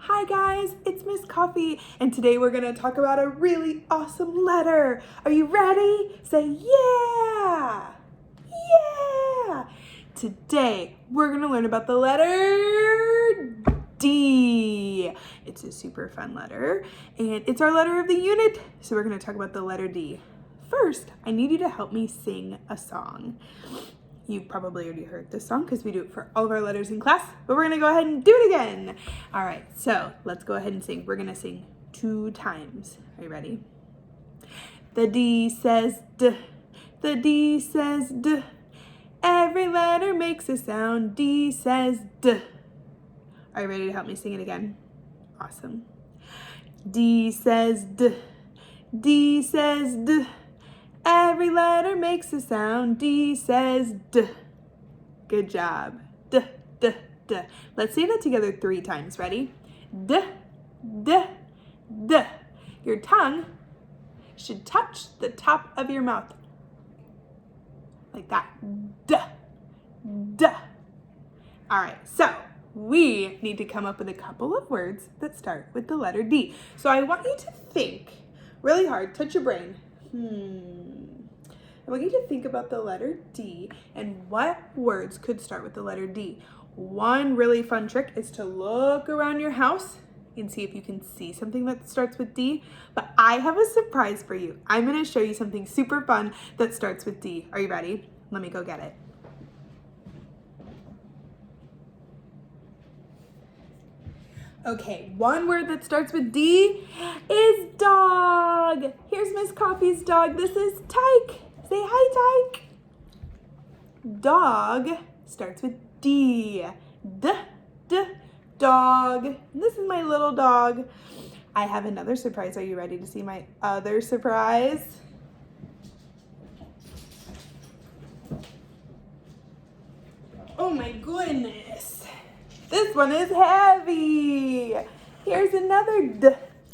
Hi guys, it's Miss Coffee, and today we're going to talk about a really awesome letter. Are you ready? Say yeah! Yeah! Today we're going to learn about the letter D. It's a super fun letter, and it's our letter of the unit, so we're going to talk about the letter D. First, I need you to help me sing a song. You've probably already heard this song because we do it for all of our letters in class, but we're going to go ahead and do it again. All right, so let's go ahead and sing. We're going to sing 2 times. Are you ready? The D says D, the D says D. Every letter makes a sound. D says D. Are you ready to help me sing it again? Awesome. D says D, D says D. Every letter makes a sound. D says D. Good job. D, D, D. Let's say that together 3 times. Ready? D, D, D. Your tongue should touch the top of your mouth. Like that. D, D. All right, so we need to come up with a couple of words that start with the letter D. So I want you to think really hard. Touch your brain. I want you to think about the letter D and what words could start with the letter D. One really fun trick is to look around your house and see if you can see something that starts with D. But I have a surprise for you. I'm going to show you something super fun that starts with D. Are you ready? Let me go get it. Okay, one word that starts with D is dog. Here's Miss Coffee's dog. This is Tyke. Say hi, Tyke. Dog starts with D. D, D, dog. This is my little dog. I have another surprise. Are you ready to see my other surprise? Oh my goodness. This one is heavy. Here's another D,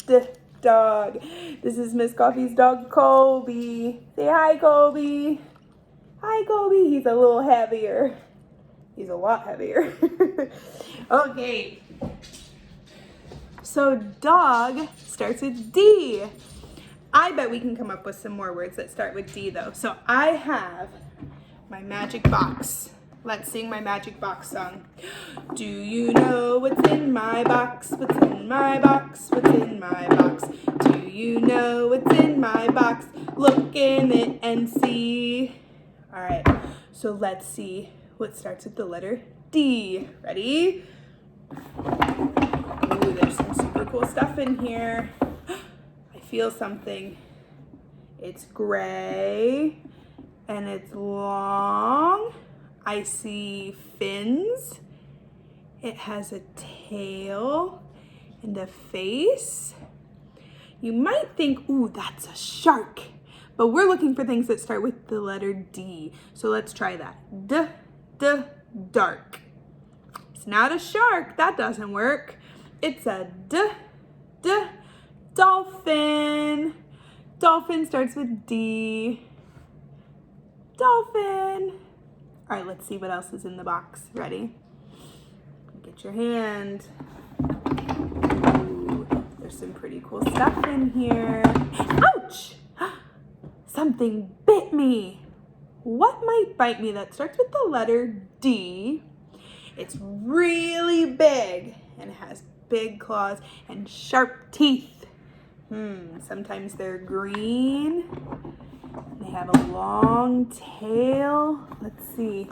D, dog. This is Miss Coffee's dog, Colby. Say hi, Colby. Hi, Colby. He's a little heavier. He's a lot heavier. Okay. So dog starts with D. I bet we can come up with some more words that start with D though. So I have my magic box. Let's sing my magic box song. Do you know what's in my box? What's in my box? What's in my box? Do you know what's in my box? Look in it and see. All right, so let's see what starts with the letter D. Ready? Ooh, there's some super cool stuff in here. I feel something. It's gray and it's long. I see fins. It has a tail and a face. You might think, ooh, that's a shark. But we're looking for things that start with the letter D. So let's try that. D, D, dark. It's not a shark. That doesn't work. It's a D, D, dolphin. Dolphin starts with D. Dolphin. All right, let's see what else is in the box. Ready? Get your hand. Ooh, there's some pretty cool stuff in here. Ouch! Something bit me. What might bite me that starts with the letter D? It's really big and has big claws and sharp teeth. Sometimes they're green. They have a long tail. Let's see.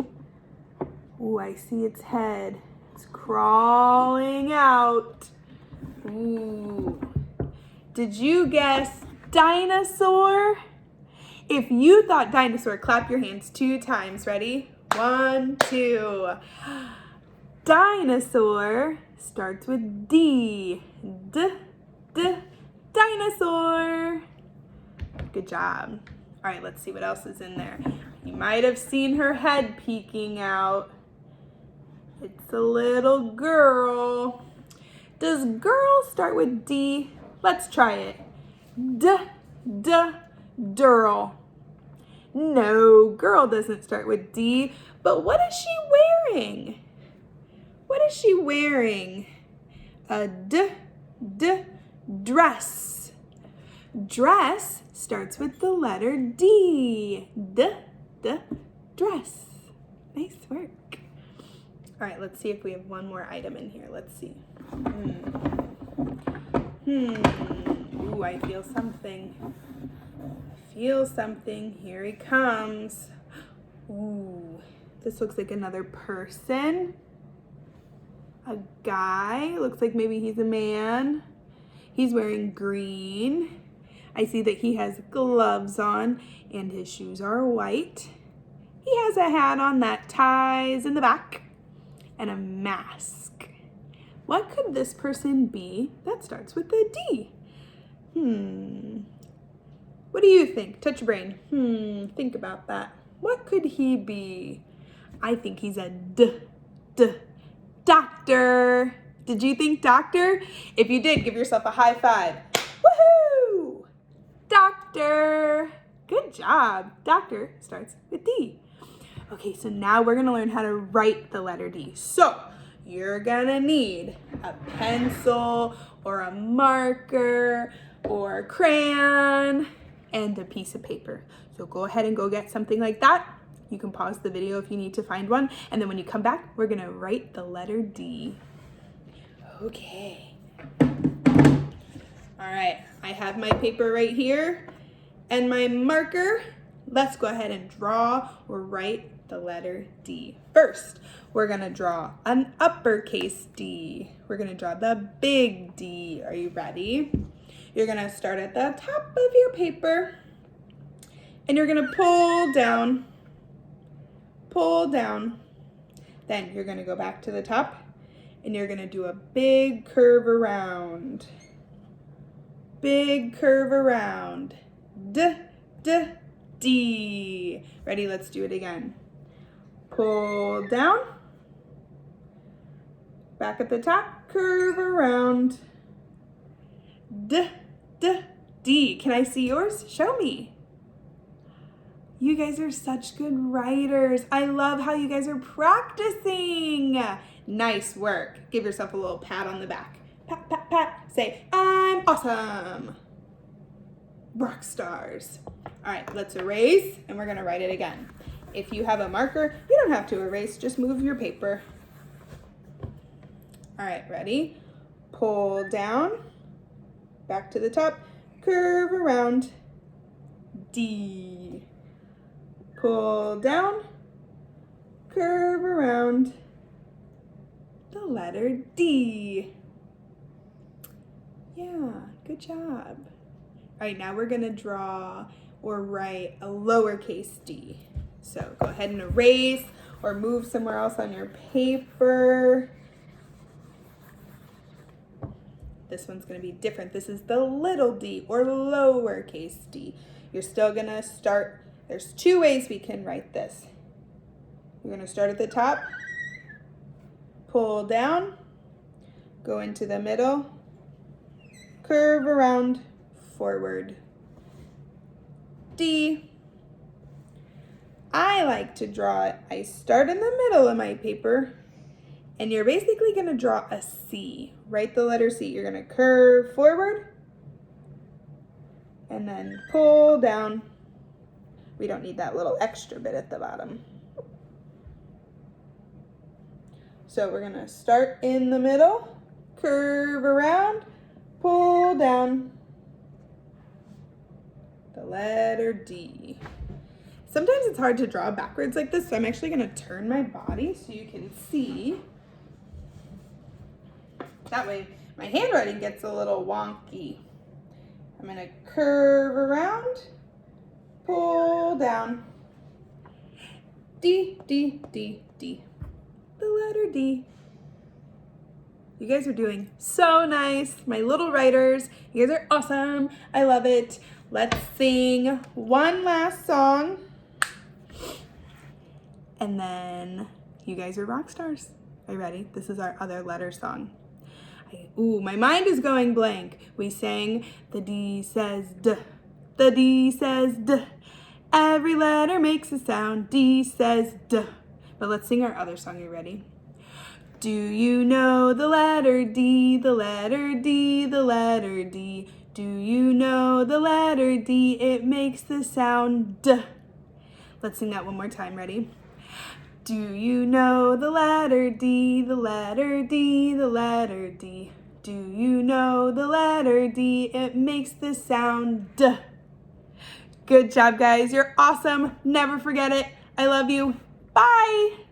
Ooh, I see its head. It's crawling out. Ooh. Did you guess dinosaur? If you thought dinosaur, clap your hands 2 times. Ready? 1, 2. Dinosaur starts with D. D, D, dinosaur. Good job. All right, let's see what else is in there. You might have seen her head peeking out. It's a little girl. Does girl start with D? Let's try it. D, D, dirl. No, girl doesn't start with D, but what is she wearing? What is she wearing? a D, dress. Dress starts with the letter D. Dress. Nice work. All right, let's see if we have one more item in here. Let's see. Ooh, I feel something. Here he comes. Ooh, this looks like another person. A guy. Looks like maybe he's a man. He's wearing green. I see that he has gloves on and his shoes are white. He has a hat on that ties in the back and a mask. What could this person be that starts with a D? What do you think? Touch your brain. Think about that. What could he be? I think he's a doctor. Did you think doctor? If you did, give yourself a high five. Woohoo! Doctor. Good job. Doctor starts with D. Okay, so now we're gonna learn how to write the letter D. So you're gonna need a pencil or a marker or a crayon and a piece of paper. So go ahead and go get something like that. You can pause the video if you need to find one. And then when you come back, we're gonna write the letter D. Okay. All right, I have my paper right here and my marker. Let's go ahead and draw or write the letter D. First, we're gonna draw an uppercase D. We're gonna draw the big D. Are you ready? You're gonna start at the top of your paper and you're gonna pull down. Then you're gonna go back to the top and you're gonna do a big curve around. D, D. Ready? Let's do it again. Pull down. Back at the top, curve around. D. Can I see yours? Show me. You guys are such good writers. I love how you guys are practicing. Nice work. Give yourself a little pat on the back. Pat, pat, pat. Say, I'm awesome. Rock stars. All right, let's erase and we're gonna write it again. If you have a marker, you don't have to erase, just move your paper. All right, ready? Pull down, back to the top, curve around, D. Pull down, curve around, the letter D. Yeah, good job. All right, now we're gonna draw or write a lowercase d. So go ahead and erase or move somewhere else on your paper. This one's gonna be different. This is the little d or lowercase d. You're still gonna start, there's two ways we can write this. You're gonna start at the top, pull down, go into the middle, curve around, forward. D. I like to draw it. I start in the middle of my paper and you're basically gonna draw a C. Write the letter C. You're gonna curve forward and then pull down. We don't need that little extra bit at the bottom. So we're gonna start in the middle, curve around, pull down, the letter D. Sometimes it's hard to draw backwards like this, so I'm actually gonna turn my body so you can see. That way my handwriting gets a little wonky. I'm gonna curve around, pull down, D, D, D, D, the letter D. You guys are doing so nice. My little writers, you guys are awesome. I love it. Let's sing one last song. And then you guys are rock stars. Are you ready? This is our other letter song. Ooh, my mind is going blank. We sang the D says D. The D says D. Every letter makes a sound. D says D. But let's sing our other song. You ready? Do you know the letter D, the letter D, the letter D? Do you know the letter D? It makes the sound D. Let's sing that one more time. Ready? Do you know the letter D, the letter D, the letter D? Do you know the letter D? It makes the sound D. Good job, guys. You're awesome. Never forget it. I love you. Bye.